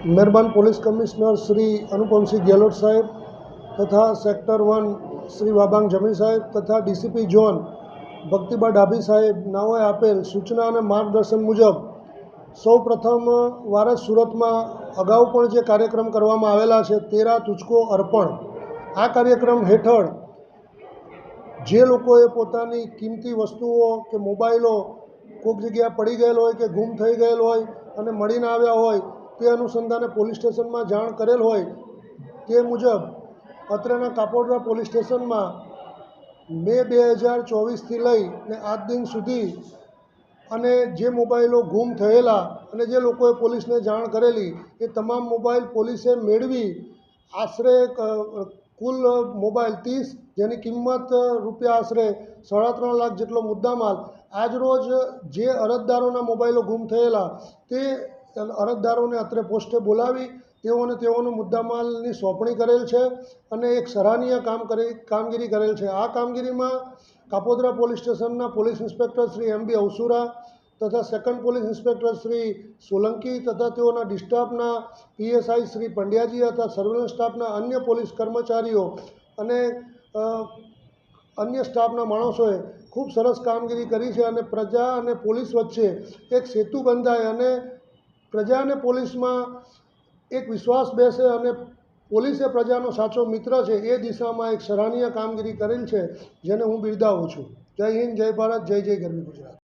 મહેરબાન police commissioner Shri Anupamsinh Gehlot સાહેબ તથા સેક્ટર 1 શ્રી વાબાંગ જમી સાહેબ તથા ડીસીપી ઝોન ભક્તિબા ડાભી સાહેબ નાઓએ આપેલ સૂચના અને માર્ગદર્શન મુજબ સૌ પ્રથમ વાર જ સુરતમાં અગાઉ પણ જે કાર્યક્રમ કરવામાં આવેલા છે તેરા તુજકો અર્પણ, આ કાર્યક્રમ હેઠળ જે લોકોએ પોતાની કિંમતી વસ્તુઓ કે મોબાઈલો કોઈક જગ્યાએ પડી ગયેલ હોય કે ગુમ થઈ ગયેલ હોય અને મળી ના આવ્યા હોય તે અનુસંધાને પોલીસ સ્ટેશનમાં જાણ કરેલ હોય તે મુજબ અત્રેના કાપોદ્રા પોલીસ સ્ટેશનમાં મે 2024થી લઈને આજ દિન સુધી અને જે મોબાઈલો ગુમ થયેલા અને જે લોકોએ પોલીસને જાણ કરેલી એ તમામ મોબાઈલ પોલીસે મેળવી આશરે કુલ મોબાઈલ 30 જેની કિંમત રૂપિયા આશરે 3.5 લાખ જેટલો મુદ્દામાલ આજરોજ જે અરજદારોના મોબાઈલો ગુમ થયેલા તે અરજદારોને અત્રે પોસ્ટે બોલાવી તેઓનો મુદ્દામાલની સોંપણી કરેલ છે અને એક સરાહનીય કામગીરી કરેલ છે। આ કામગીરીમાં કાપોદ્રા પોલીસ સ્ટેશનના પોલીસ ઇન્સ્પેક્ટર શ્રી એમ બી અવસુરા તથા second police inspector Shri Solanki તથા તેઓના ડિસ્ટાફના પીએસઆઈ શ્રી પંડ્યાજી તથા સર્વેલન્સ સ્ટાફના અન્ય પોલીસ કર્મચારીઓ અને અન્ય સ્ટાફના માણસોએ ખૂબ સરસ કામગીરી કરી છે અને પ્રજા અને પોલીસ વચ્ચે એક સેતુ બંધાય અને પ્રજા અને પોલીસમાં એક વિશ્વાસ બેસે અને પોલીસ એ પ્રજાનો સાચો મિત્ર છે એ દિશામાં એક સરાહનીય કામગીરી કરેલ છે, જેને હું બિરદાવું છું। જય હિન્દ, જય ભારત, જય જય ગરવી ગુજરાત।